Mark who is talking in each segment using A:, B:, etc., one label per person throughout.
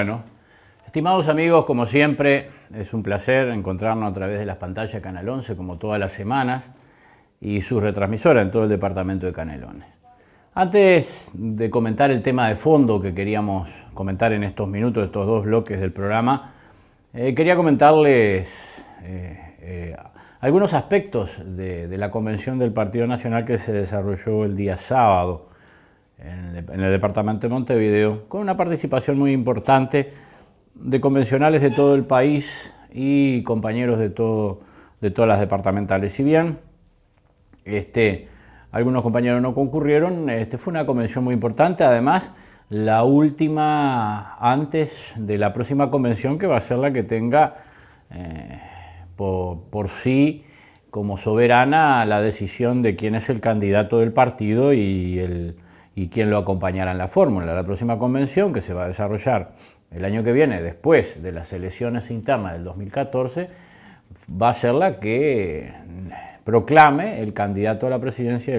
A: Bueno, estimados amigos, como siempre, es un placer encontrarnos a través de las pantallas de Canal 11, como todas las semanas, y su retransmisora en todo el departamento de Canelones. Antes de comentar el tema de fondo que queríamos comentar en estos minutos, estos dos bloques del programa, quería comentarles algunos aspectos de la convención del Partido Nacional que se desarrolló el día sábado en el departamento de Montevideo, con una participación muy importante de convencionales de todo el país y compañeros de todas las departamentales. Si bien algunos compañeros no concurrieron, fue una convención muy importante, además la última antes de la próxima convención, que va a ser la que tenga por sí como soberana la decisión de quién es el candidato del partido y quién lo acompañará en la fórmula. La próxima convención, que se va a desarrollar el año que viene, después de las elecciones internas del 2014, va a ser la que proclame el candidato a la presidencia y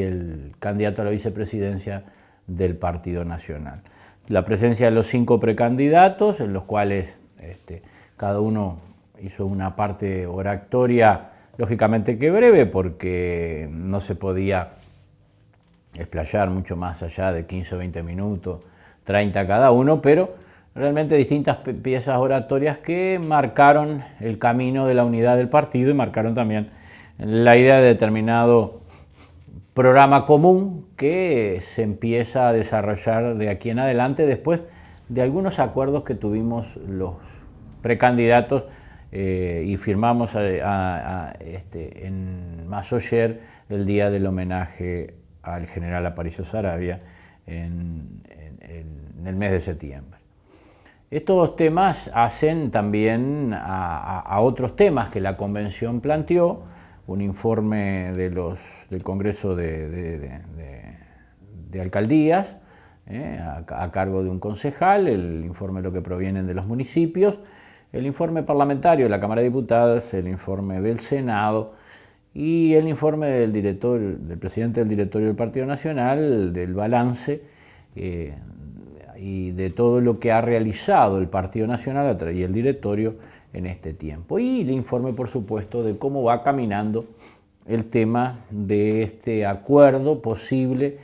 A: el candidato a la vicepresidencia del Partido Nacional. La presencia de los 5 precandidatos, en los cuales cada uno hizo una parte oratoria, lógicamente que breve, porque no se podía explayar mucho más allá de 15 o 20 minutos, 30 cada uno, pero realmente distintas piezas oratorias que marcaron el camino de la unidad del partido y marcaron también la idea de determinado programa común que se empieza a desarrollar de aquí en adelante después de algunos acuerdos que tuvimos los precandidatos y firmamos en Masoyer el día del homenaje al general Aparicio Saravia en el mes de septiembre. Estos temas hacen también a otros temas que la convención planteó, un informe del Congreso de Alcaldías, a cargo de un concejal, el informe de lo que provienen de los municipios, el informe parlamentario de la Cámara de Diputados, el informe del Senado y el informe del presidente del directorio del Partido Nacional, del balance y de todo lo que ha realizado el Partido Nacional y el directorio en este tiempo. Y el informe, por supuesto, de cómo va caminando el tema de este acuerdo posible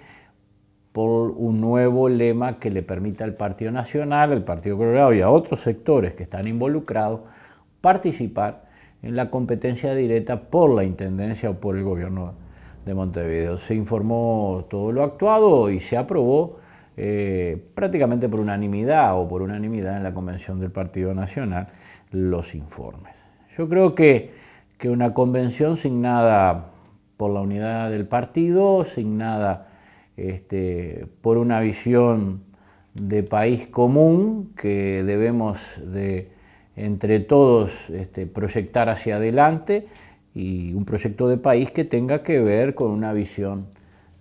A: por un nuevo lema que le permita al Partido Nacional, al Partido Colorado y a otros sectores que están involucrados participar en la competencia directa por la Intendencia o por el Gobierno de Montevideo. Se informó todo lo actuado y se aprobó prácticamente por unanimidad en la Convención del Partido Nacional los informes. Yo creo que una convención signada por la unidad del partido, signada por una visión de país común que debemos de entre todos proyectar hacia adelante, y un proyecto de país que tenga que ver con una visión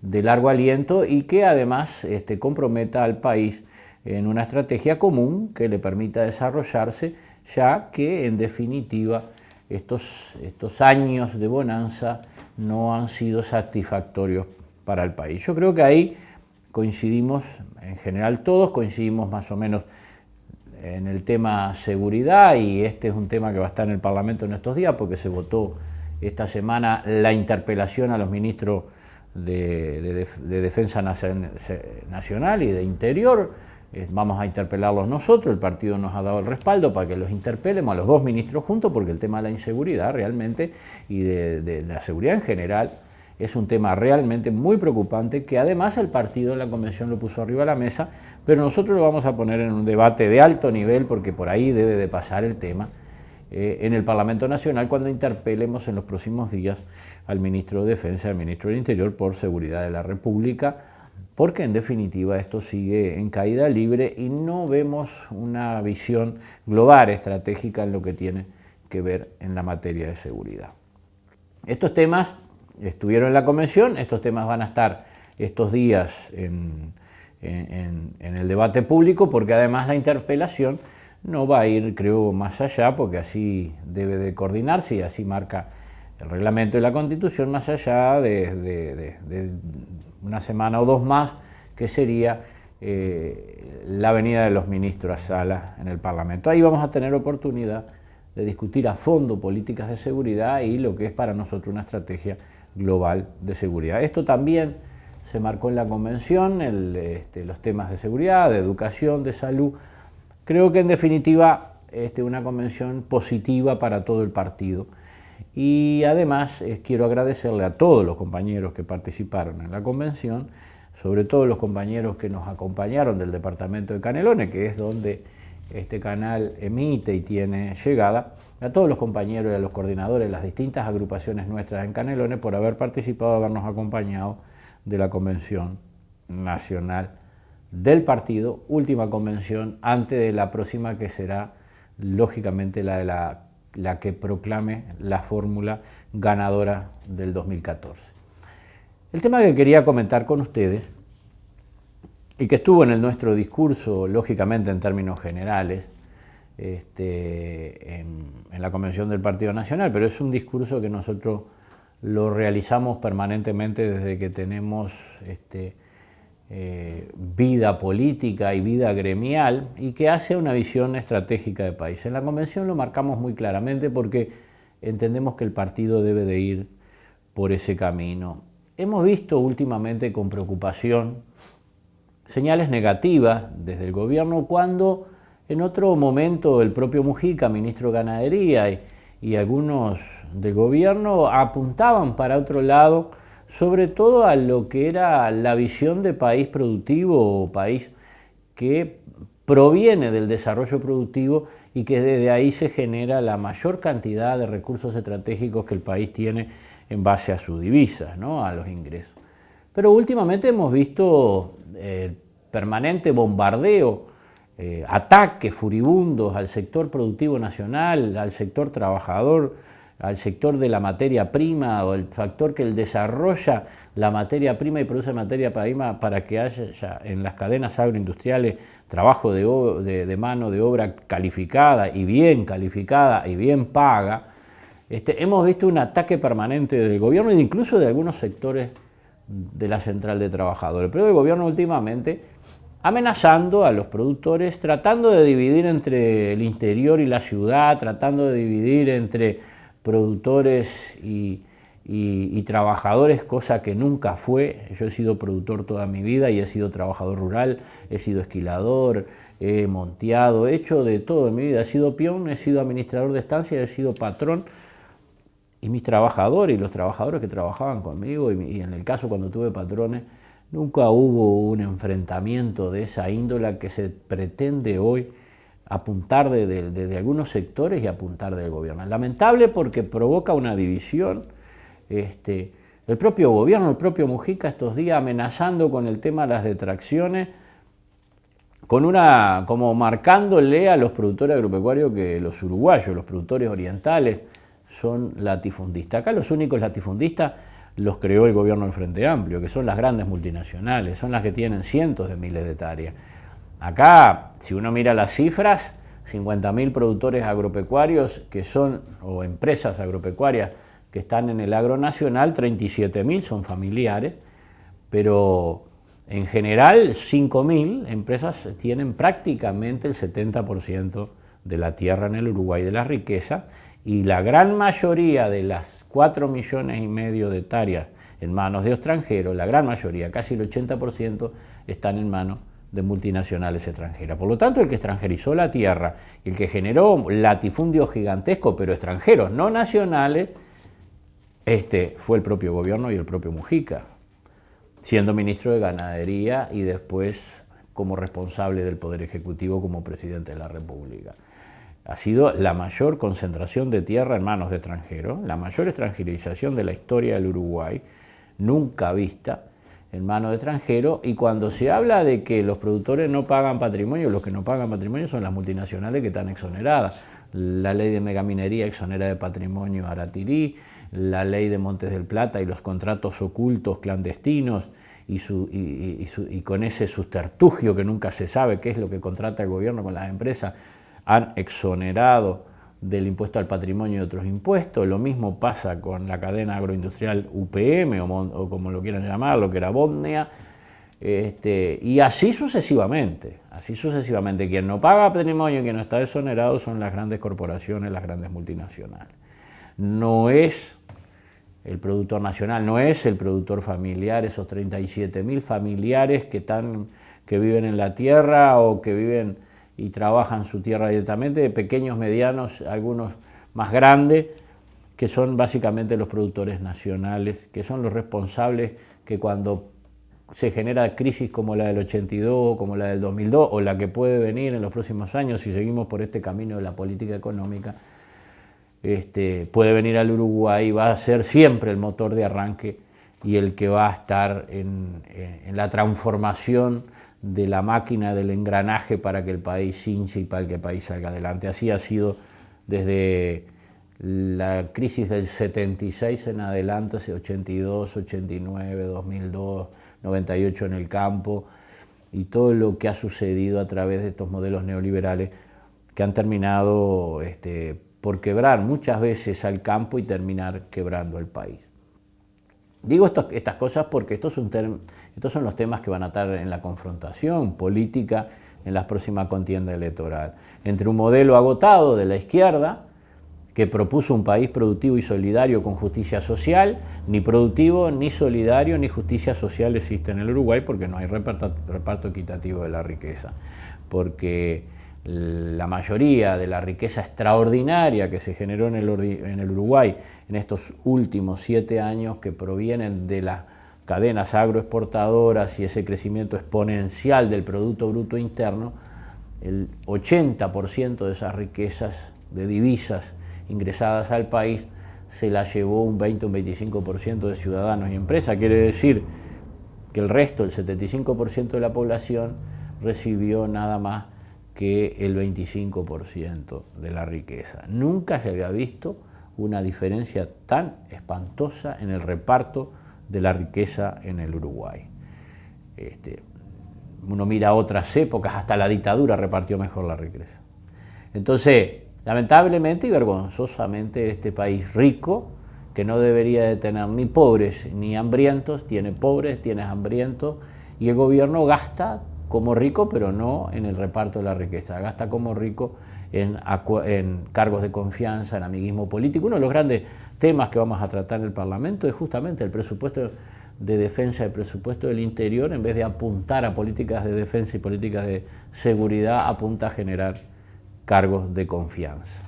A: de largo aliento y que además comprometa al país en una estrategia común que le permita desarrollarse, ya que en definitiva estos años de bonanza no han sido satisfactorios para el país. Yo creo que ahí coincidimos, en general todos coincidimos más o menos en el tema seguridad, y este es un tema que va a estar en el Parlamento en estos días porque se votó esta semana la interpelación a los ministros de Defensa Nacional y de Interior. Vamos a interpelarlos nosotros, el partido nos ha dado el respaldo para que los interpelemos a los 2 ministros juntos, porque el tema de la inseguridad realmente y de la seguridad en general es un tema realmente muy preocupante, que además el partido en la convención lo puso arriba de la mesa, pero nosotros lo vamos a poner en un debate de alto nivel, porque por ahí debe de pasar el tema en el Parlamento Nacional cuando interpelemos en los próximos días al ministro de Defensa y al ministro del Interior por seguridad de la República, porque en definitiva esto sigue en caída libre y no vemos una visión global estratégica en lo que tiene que ver en la materia de seguridad. Estos temas estuvieron en la convención, estos temas van a estar estos días en el debate público, porque además la interpelación no va a ir, creo, más allá, porque así debe de coordinarse y así marca el reglamento y la Constitución, más allá de una semana o 2 más, que sería la venida de los ministros a sala en el Parlamento. Ahí vamos a tener oportunidad de discutir a fondo políticas de seguridad y lo que es para nosotros una estrategia global de seguridad. Esto también se marcó en la convención, los temas de seguridad, de educación, de salud. Creo que en definitiva una convención positiva para todo el partido. Y además quiero agradecerle a todos los compañeros que participaron en la convención, sobre todo los compañeros que nos acompañaron del departamento de Canelones, que es donde este canal emite y tiene llegada, a todos los compañeros y a los coordinadores de las distintas agrupaciones nuestras en Canelones por haber participado, habernos acompañado de la convención nacional del partido, última convención antes de la próxima que será lógicamente la que proclame la fórmula ganadora del 2014. El tema que quería comentar con ustedes y que estuvo en nuestro discurso, lógicamente en términos generales, en la convención del Partido Nacional, pero es un discurso que nosotros lo realizamos permanentemente desde que tenemos vida política y vida gremial y que hace una visión estratégica de país. En la convención lo marcamos muy claramente porque entendemos que el partido debe de ir por ese camino. Hemos visto últimamente con preocupación señales negativas desde el gobierno cuando en otro momento el propio Mujica, ministro de Ganadería, y algunos del gobierno apuntaban para otro lado, sobre todo a lo que era la visión de país productivo o país que proviene del desarrollo productivo y que desde ahí se genera la mayor cantidad de recursos estratégicos que el país tiene en base a sus divisas, ¿no? A los ingresos. Pero últimamente hemos visto permanente bombardeo, ataques furibundos al sector productivo nacional, al sector trabajador, al sector de la materia prima o el factor que desarrolla la materia prima y produce materia prima para que haya en las cadenas agroindustriales trabajo de mano de obra calificada y bien paga. Hemos visto un ataque permanente del gobierno e incluso de algunos sectores de la central de trabajadores, pero el gobierno últimamente amenazando a los productores, tratando de dividir entre el interior y la ciudad, tratando de dividir entre productores y trabajadores, cosa que nunca fue. Yo he sido productor toda mi vida y he sido trabajador rural, he sido esquilador, he monteado, he hecho de todo en mi vida, he sido peón, he sido administrador de estancia, he sido patrón. Y mis trabajadores y los trabajadores que trabajaban conmigo, y en el caso cuando tuve patrones, nunca hubo un enfrentamiento de esa índole que se pretende hoy apuntar desde algunos sectores y apuntar del gobierno. Es lamentable porque provoca una división. El propio gobierno, el propio Mujica estos días amenazando con el tema de las detracciones, como marcándole a los productores agropecuarios que los uruguayos, los productores orientales, son latifundistas. Acá los únicos latifundistas los creó el gobierno del Frente Amplio, que son las grandes multinacionales, son las que tienen cientos de miles de hectáreas. Acá, si uno mira las cifras, 50.000 productores agropecuarios que son, o empresas agropecuarias que están en el agro nacional, 37.000 son familiares, pero en general 5.000 empresas tienen prácticamente el 70% de la tierra en el Uruguay, de la riqueza, y la gran mayoría de las 4,5 millones de hectáreas en manos de extranjeros, la gran mayoría, casi el 80%, están en manos de multinacionales extranjeras. Por lo tanto, el que extranjerizó la tierra, el que generó latifundios gigantescos, pero extranjeros, no nacionales, fue el propio gobierno y el propio Mujica, siendo ministro de Ganadería y después como responsable del Poder Ejecutivo como presidente de la República. Ha sido la mayor concentración de tierra en manos de extranjeros, la mayor extranjerización de la historia del Uruguay, nunca vista en manos de extranjeros, y cuando se habla de que los productores no pagan patrimonio, los que no pagan patrimonio son las multinacionales que están exoneradas. La ley de megaminería exonera de patrimonio a Aratirí, la ley de Montes del Plata y los contratos ocultos clandestinos y con ese subterfugio que nunca se sabe qué es lo que contrata el gobierno con las empresas, han exonerado del impuesto al patrimonio y otros impuestos. Lo mismo pasa con la cadena agroindustrial UPM o como lo quieran llamar, lo que era Botnia. y así sucesivamente, Quien no paga patrimonio y quien no está exonerado son las grandes corporaciones, las grandes multinacionales. No es el productor nacional, no es el productor familiar, esos 37.000 familiares que viven en la tierra o que viven y trabajan su tierra directamente, pequeños, medianos, algunos más grandes, que son básicamente los productores nacionales, que son los responsables que cuando se genera crisis como la del 82, como la del 2002, o la que puede venir en los próximos años si seguimos por este camino de la política económica, puede venir al Uruguay, va a ser siempre el motor de arranque y el que va a estar en la transformación de la máquina, del engranaje para que el país hinche y para que el país salga adelante. Así ha sido desde la crisis del 76 en adelante, 82, 89, 2002, 98 en el campo, y todo lo que ha sucedido a través de estos modelos neoliberales que han terminado por quebrar muchas veces al campo y terminar quebrando el país. Digo estas cosas porque estos son los temas que van a estar en la confrontación política en la próxima contienda electoral, entre un modelo agotado de la izquierda, que propuso un país productivo y solidario con justicia social. Ni productivo, ni solidario, ni justicia social existe en el Uruguay porque no hay reparto equitativo de la riqueza, porque la mayoría de la riqueza extraordinaria que se generó en el Uruguay en estos últimos 7 años, que provienen de las cadenas agroexportadoras y ese crecimiento exponencial del Producto Bruto Interno, el 80% de esas riquezas de divisas ingresadas al país se la llevó un 20 o un 25% de ciudadanos y empresas. Quiere decir que el resto, el 75% de la población, recibió nada más que el 25% de la riqueza. Nunca se había visto una diferencia tan espantosa en el reparto de la riqueza en el Uruguay. Uno mira otras épocas, hasta la dictadura repartió mejor la riqueza. Entonces, lamentablemente y vergonzosamente, este país rico, que no debería de tener ni pobres ni hambrientos, tiene pobres, tiene hambrientos, y el gobierno gasta como rico, pero no en el reparto de la riqueza, gasta como rico en cargos de confianza, en amiguismo político. Uno de los grandes temas que vamos a tratar en el Parlamento es justamente el presupuesto de defensa, el presupuesto del interior, en vez de apuntar a políticas de defensa y políticas de seguridad, apunta a generar cargos de confianza.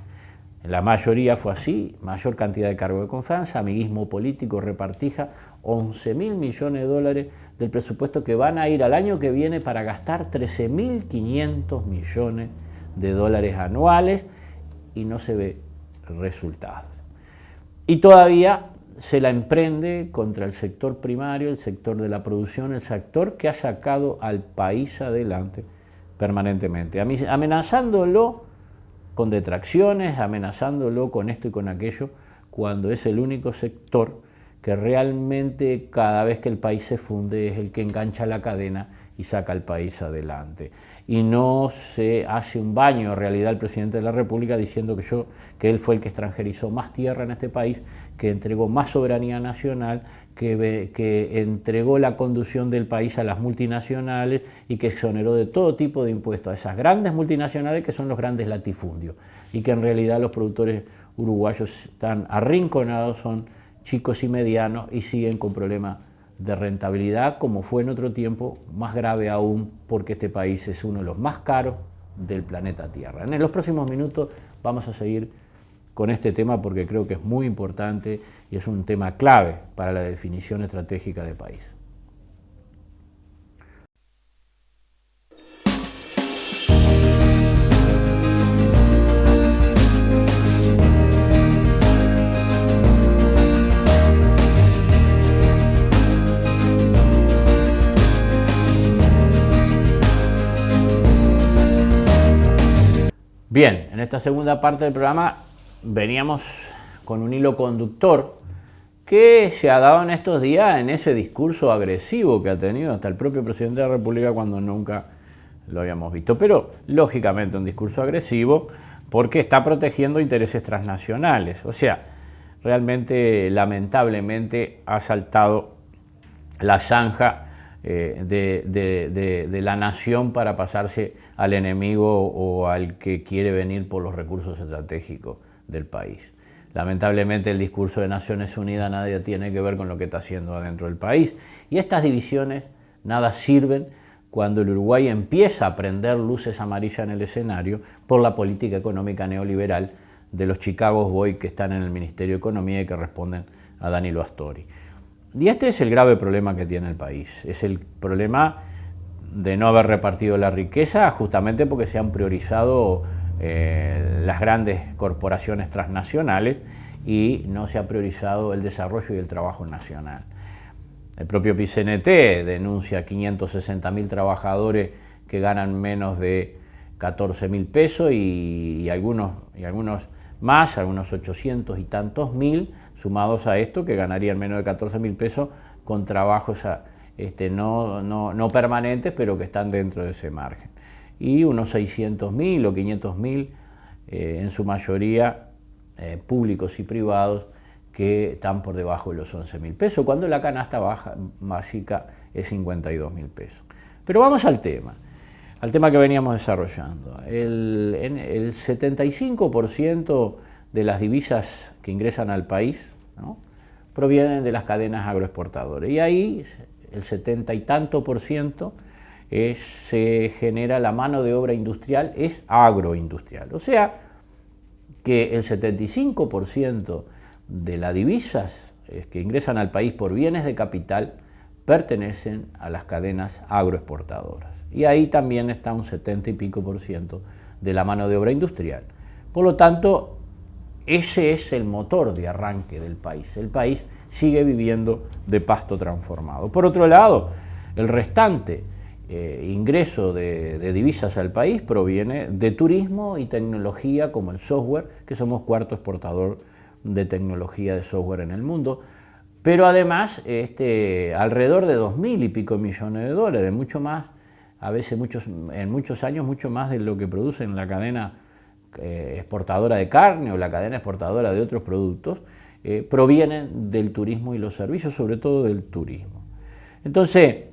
A: En la mayoría fue así, mayor cantidad de cargos de confianza, amiguismo político, repartija, 11.000 millones de dólares del presupuesto que van a ir al año que viene para gastar 13.500 millones de dólares anuales, y no se ve resultado. Y todavía se la emprende contra el sector primario, el sector de la producción, el sector que ha sacado al país adelante permanentemente, amenazándolo con detracciones, amenazándolo con esto y con aquello, cuando es el único sector que realmente cada vez que el país se funde es el que engancha la cadena y saca al país adelante. Y no se hace un baño en realidad el presidente de la República diciendo que él fue el que extranjerizó más tierra en este país, que entregó más soberanía nacional, que entregó la conducción del país a las multinacionales y que exoneró de todo tipo de impuestos a esas grandes multinacionales que son los grandes latifundios, y que en realidad los productores uruguayos están arrinconados, son chicos y medianos y siguen con problemas de rentabilidad, como fue en otro tiempo, más grave aún porque este país es uno de los más caros del planeta Tierra. En los próximos minutos vamos a seguir con este tema porque creo que es muy importante y es un tema clave para la definición estratégica de país. Bien, en esta segunda parte del programa veníamos con un hilo conductor que se ha dado en estos días en ese discurso agresivo que ha tenido hasta el propio presidente de la República cuando nunca lo habíamos visto. Pero, lógicamente, un discurso agresivo porque está protegiendo intereses transnacionales. O sea, realmente, lamentablemente, ha saltado la zanja de la nación para pasarse al enemigo o al que quiere venir por los recursos estratégicos del país. Lamentablemente el discurso de Naciones Unidas nada tiene que ver con lo que está haciendo adentro del país, y estas divisiones nada sirven cuando el Uruguay empieza a prender luces amarillas en el escenario por la política económica neoliberal de los Chicago Boys que están en el Ministerio de Economía y que responden a Danilo Astori. Y este es el grave problema que tiene el país, es el problema de no haber repartido la riqueza justamente porque se han priorizado las grandes corporaciones transnacionales y no se ha priorizado el desarrollo y el trabajo nacional. El propio PICNT denuncia 560.000 trabajadores que ganan menos de 14.000 pesos y algunos más, algunos 800 y tantos mil, sumados a esto, que ganarían menos de 14.000 pesos con trabajos no permanentes, pero que están dentro de ese margen. Y unos 600.000 o 500.000, en su mayoría públicos y privados, que están por debajo de los 11.000 pesos, cuando la canasta básica es 52.000 pesos. Pero vamos al tema que veníamos desarrollando. El 75% de las divisas que ingresan al país, ¿no?, provienen de las cadenas agroexportadoras, y ahí el 70 y tanto por ciento se genera la mano de obra industrial, es agroindustrial. O sea que el 75% de las divisas que ingresan al país por bienes de capital pertenecen a las cadenas agroexportadoras. Y ahí también está un 70 y pico por ciento de la mano de obra industrial. Por lo tanto, ese es el motor de arranque del país. El país sigue viviendo de pasto transformado. Por otro lado, el restante ingreso de divisas al país proviene de turismo y tecnología como el software, que somos cuarto exportador de tecnología de software en el mundo, pero además alrededor de 2.000 y pico millones de dólares, mucho más, a veces en muchos años mucho más de lo que produce en la cadena exportadora de carne o la cadena exportadora de otros productos, provienen del turismo y los servicios, sobre todo del turismo. Entonces,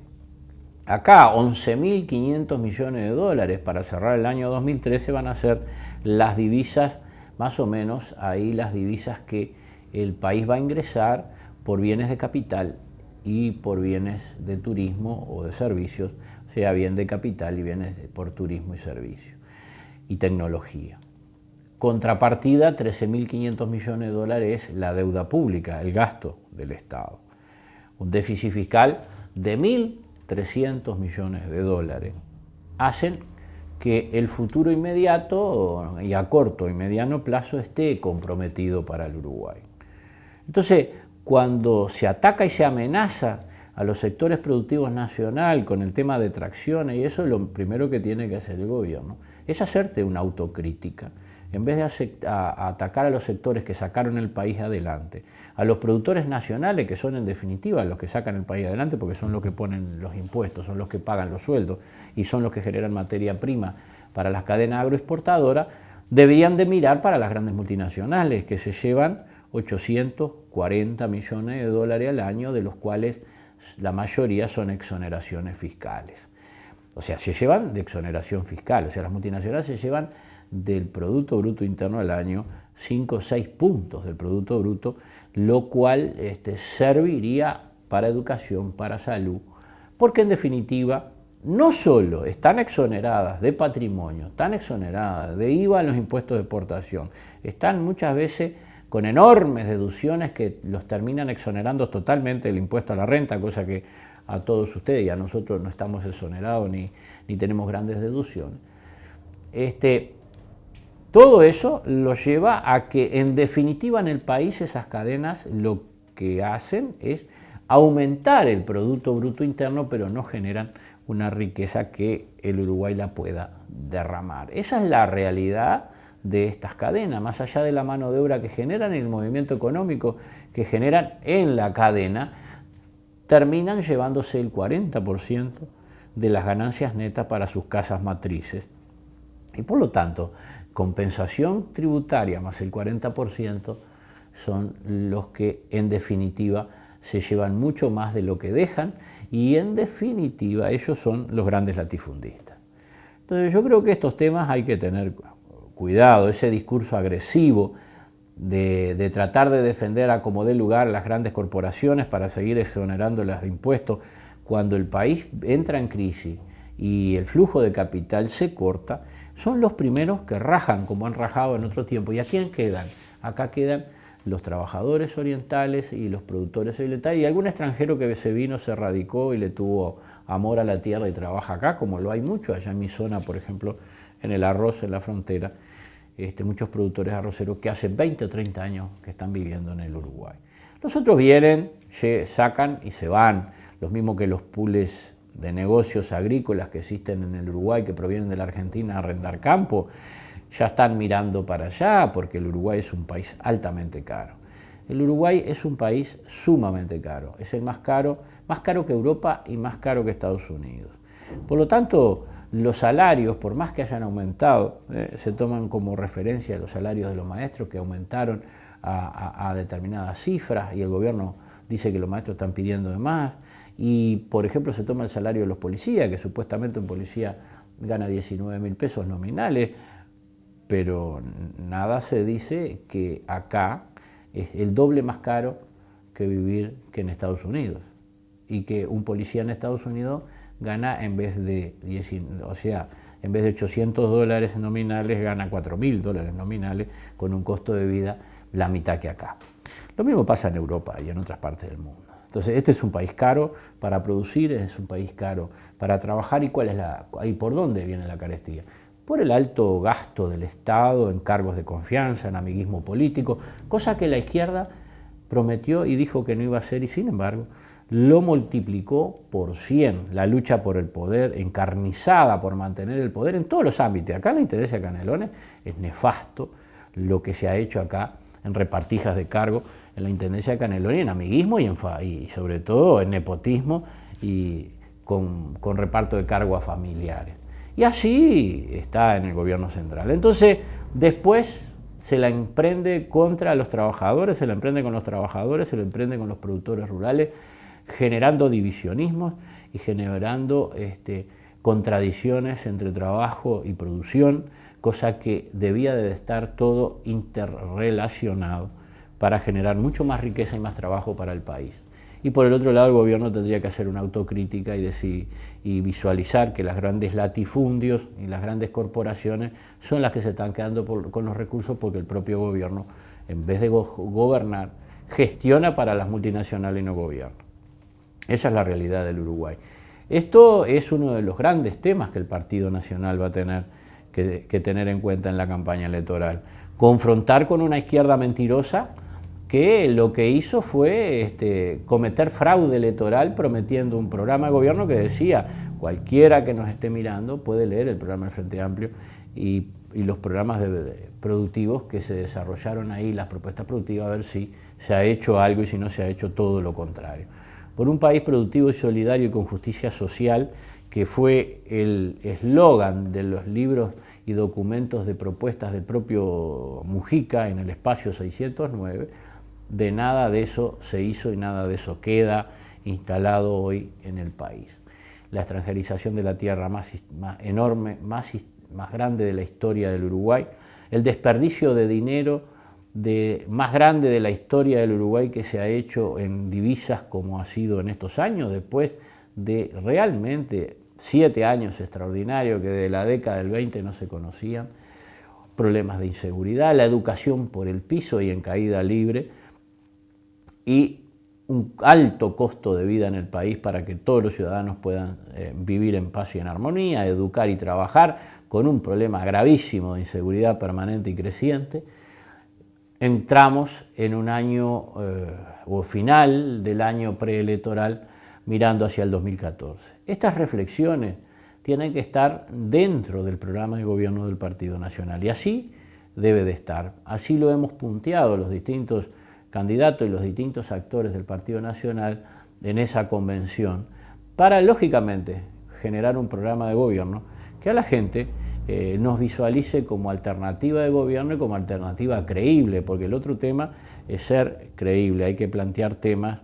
A: acá 11.500 millones de dólares para cerrar el año 2013 van a ser las divisas, más o menos ahí las divisas que el país va a ingresar por bienes de capital y por bienes de turismo o de servicios, o sea, bien de capital y bienes por turismo y servicios y tecnología. Contrapartida, 13.500 millones de dólares es la deuda pública, el gasto del Estado. Un déficit fiscal de 1.300 millones de dólares hacen que el futuro inmediato y a corto y mediano plazo esté comprometido para el Uruguay. Entonces, cuando se ataca y se amenaza a los sectores productivos nacional con el tema de tracciones, y eso es lo primero que tiene que hacer el gobierno, es hacerte una autocrítica. En vez de atacar a los sectores que sacaron el país adelante, a los productores nacionales, que son en definitiva los que sacan el país adelante porque son los que ponen los impuestos, son los que pagan los sueldos y son los que generan materia prima para las cadenas agroexportadoras, deberían de mirar para las grandes multinacionales que se llevan 840 millones de dólares al año, de los cuales la mayoría son exoneraciones fiscales. O sea, se llevan de exoneración fiscal, o sea, las multinacionales se llevan del Producto Bruto Interno al año 5 o 6 puntos del Producto Bruto, lo cual serviría para educación, para salud, porque en definitiva no solo están exoneradas de patrimonio, están exoneradas de IVA en los impuestos de exportación, están muchas veces con enormes deducciones que los terminan exonerando totalmente del impuesto a la renta, cosa que a todos ustedes y a nosotros no estamos exonerados ni tenemos grandes deducciones. Todo eso lo lleva a que en definitiva en el país esas cadenas lo que hacen es aumentar el Producto Bruto Interno, pero no generan una riqueza que el Uruguay la pueda derramar. Esa es la realidad de estas cadenas, más allá de la mano de obra que generan y el movimiento económico que generan en la cadena, terminan llevándose el 40% de las ganancias netas para sus casas matrices. Y por lo tanto, compensación tributaria más el 40% son los que en definitiva se llevan mucho más de lo que dejan y en definitiva ellos son los grandes latifundistas. Entonces yo creo que estos temas hay que tener cuidado, ese discurso agresivo de tratar de defender a como dé lugar las grandes corporaciones para seguir exonerándolas de impuestos cuando el país entra en crisis y el flujo de capital se corta, son los primeros que rajan como han rajado en otro tiempo. ¿Y a quién quedan? Acá quedan los trabajadores orientales y los productores orientales y algún extranjero que se vino, se radicó y le tuvo amor a la tierra y trabaja acá, como lo hay mucho allá en mi zona, por ejemplo, en el arroz, en la frontera, muchos productores arroceros que hace 20 o 30 años que están viviendo en el Uruguay. Los otros vienen, sacan y se van, los mismos que los pools de negocios agrícolas que existen en el Uruguay, que provienen de la Argentina a arrendar campo, ya están mirando para allá porque el Uruguay es un país altamente caro. El Uruguay es un país sumamente caro, es el más caro que Europa y más caro que Estados Unidos. Por lo tanto, los salarios, por más que hayan aumentado, se toman como referencia los salarios de los maestros que aumentaron a determinadas cifras y el gobierno dice que los maestros están pidiendo de más. Y, por ejemplo, se toma el salario de los policías, que supuestamente un policía gana 19.000 pesos nominales, pero nada se dice que acá es el doble más caro que vivir que en Estados Unidos. Y que un policía en Estados Unidos gana en vez de $800 nominales, gana $4.000 nominales, con un costo de vida la mitad que acá. Lo mismo pasa en Europa y en otras partes del mundo. Entonces, este es un país caro para producir, es un país caro para trabajar. ¿Y por dónde viene la carestía? Por el alto gasto del Estado en cargos de confianza, en amiguismo político, cosa que la izquierda prometió y dijo que no iba a hacer y sin embargo lo multiplicó por 100, la lucha por el poder, encarnizada por mantener el poder en todos los ámbitos. Acá en la Intendencia de Canelones es nefasto lo que se ha hecho acá en repartijas de cargo en la Intendencia de Canelones, en amiguismo y sobre todo en nepotismo y con reparto de cargo a familiares. Y así está en el gobierno central. Entonces, después se la emprende contra los trabajadores, se la emprende con los trabajadores, se la emprende con los productores rurales, generando divisionismos y generando contradicciones entre trabajo y producción, cosa que debía de estar todo interrelacionado para generar mucho más riqueza y más trabajo para el país. Y por el otro lado, el gobierno tendría que hacer una autocrítica y visualizar que las grandes latifundios y las grandes corporaciones son las que se están quedando con los recursos porque el propio gobierno, en vez de gobernar, gestiona para las multinacionales y no gobierna. Esa es la realidad del Uruguay. Esto es uno de los grandes temas que el Partido Nacional va a tener que tener en cuenta en la campaña electoral. Confrontar con una izquierda mentirosa que lo que hizo fue cometer fraude electoral prometiendo un programa de gobierno que decía, cualquiera que nos esté mirando puede leer el programa del Frente Amplio y los programas productivos que se desarrollaron ahí, las propuestas productivas, a ver si se ha hecho algo y si no se ha hecho todo lo contrario. Por un país productivo y solidario y con justicia social, que fue el eslogan de los libros y documentos de propuestas del propio Mujica en el espacio 609, de nada de eso se hizo y nada de eso queda instalado hoy en el país. La extranjerización de la tierra más enorme, más grande de la historia del Uruguay, el desperdicio de dinero más grande de la historia del Uruguay que se ha hecho en divisas como ha sido en estos años, después de realmente 7 años extraordinarios que de la década del 20 no se conocían, problemas de inseguridad, la educación por el piso y en caída libre y un alto costo de vida en el país para que todos los ciudadanos puedan vivir en paz y en armonía, educar y trabajar con un problema gravísimo de inseguridad permanente y creciente. Entramos en un año o final del año preelectoral mirando hacia el 2014. Estas reflexiones tienen que estar dentro del programa de gobierno del Partido Nacional y así debe de estar. Así lo hemos punteado los distintos candidatos y los distintos actores del Partido Nacional en esa convención para, lógicamente, generar un programa de gobierno que a la gente nos visualice como alternativa de gobierno y como alternativa creíble, porque el otro tema es ser creíble, hay que plantear temas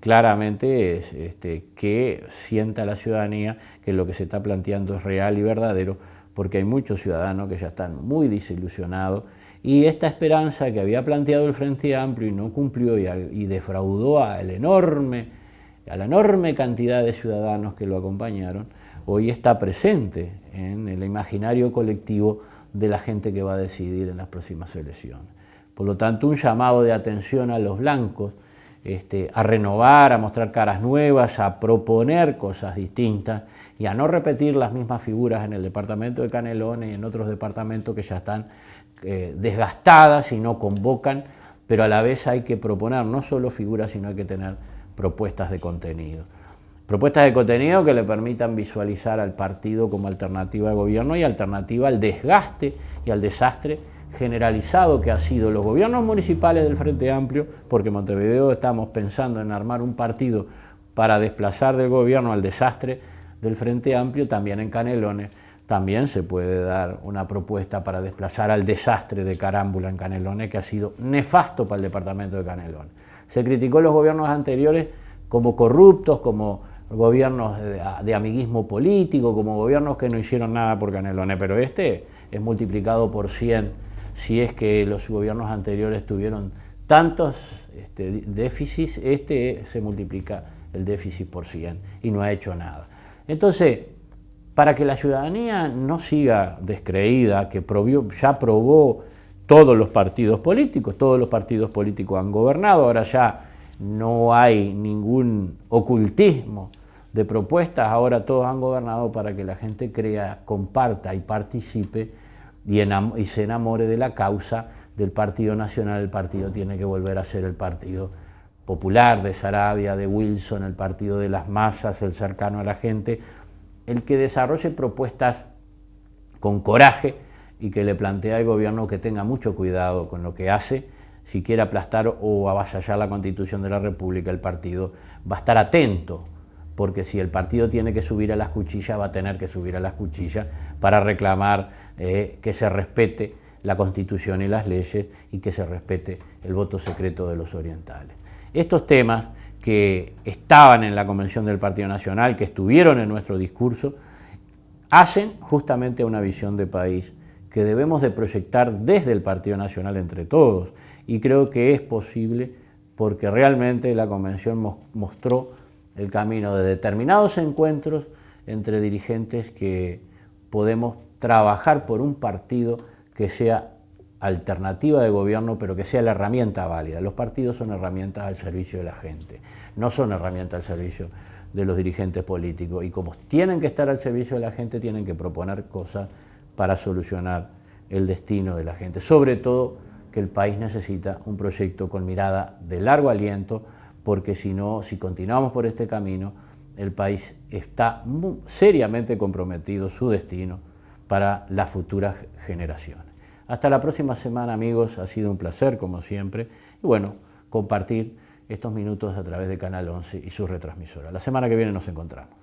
A: claramente es que sienta la ciudadanía que lo que se está planteando es real y verdadero, porque hay muchos ciudadanos que ya están muy desilusionados y esta esperanza que había planteado el Frente Amplio y no cumplió y defraudó a la enorme cantidad de ciudadanos que lo acompañaron, hoy está presente en el imaginario colectivo de la gente que va a decidir en las próximas elecciones. Por lo tanto, un llamado de atención a los blancos, a renovar, a mostrar caras nuevas, a proponer cosas distintas y a no repetir las mismas figuras en el departamento de Canelones y en otros departamentos que ya están desgastadas y no convocan, pero a la vez hay que proponer no solo figuras, sino hay que tener propuestas de contenido. Propuestas de contenido que le permitan visualizar al partido como alternativa de gobierno y alternativa al desgaste y al desastre generalizado que ha sido los gobiernos municipales del Frente Amplio, porque en Montevideo estamos pensando en armar un partido para desplazar del gobierno al desastre del Frente Amplio. También en Canelones también se puede dar una propuesta para desplazar al desastre de Carámbula en Canelones, que ha sido nefasto para el departamento de Canelones. Se criticó los gobiernos anteriores como corruptos, como gobiernos de amiguismo político, como gobiernos que no hicieron nada por Canelones, pero este es multiplicado por 100 si es que los gobiernos anteriores tuvieron tantos déficits, se multiplica el déficit por 100 y no ha hecho nada. Entonces, para que la ciudadanía no siga descreída, que ya probó todos los partidos políticos han gobernado, ahora ya no hay ningún ocultismo de propuestas, ahora todos han gobernado, para que la gente crea, comparta y participe y se enamore de la causa del Partido Nacional. El partido tiene que volver a ser el Partido Popular de Saravia, de Wilson, el partido de las masas, el cercano a la gente, el que desarrolle propuestas con coraje y que le plantea al gobierno que tenga mucho cuidado con lo que hace. Si quiere aplastar o avasallar la Constitución de la República, el partido va a estar atento, porque si el partido tiene que subir a las cuchillas, va a tener que subir a las cuchillas para reclamar que se respete la Constitución y las leyes y que se respete el voto secreto de los orientales. Estos temas que estaban en la Convención del Partido Nacional, que estuvieron en nuestro discurso, hacen justamente una visión de país que debemos de proyectar desde el Partido Nacional entre todos, y creo que es posible porque realmente la Convención mostró el camino de determinados encuentros entre dirigentes que podemos trabajar por un partido que sea alternativa de gobierno, pero que sea la herramienta válida. Los partidos son herramientas al servicio de la gente, no son herramientas al servicio de los dirigentes políticos, y como tienen que estar al servicio de la gente, tienen que proponer cosas para solucionar el destino de la gente. Sobre todo que el país necesita un proyecto con mirada de largo aliento, porque si no, si continuamos por este camino, el país está seriamente comprometido su destino para las futuras generaciones. Hasta la próxima semana, amigos, ha sido un placer como siempre, y bueno, compartir estos minutos a través de Canal 11 y su retransmisora. La semana que viene nos encontramos.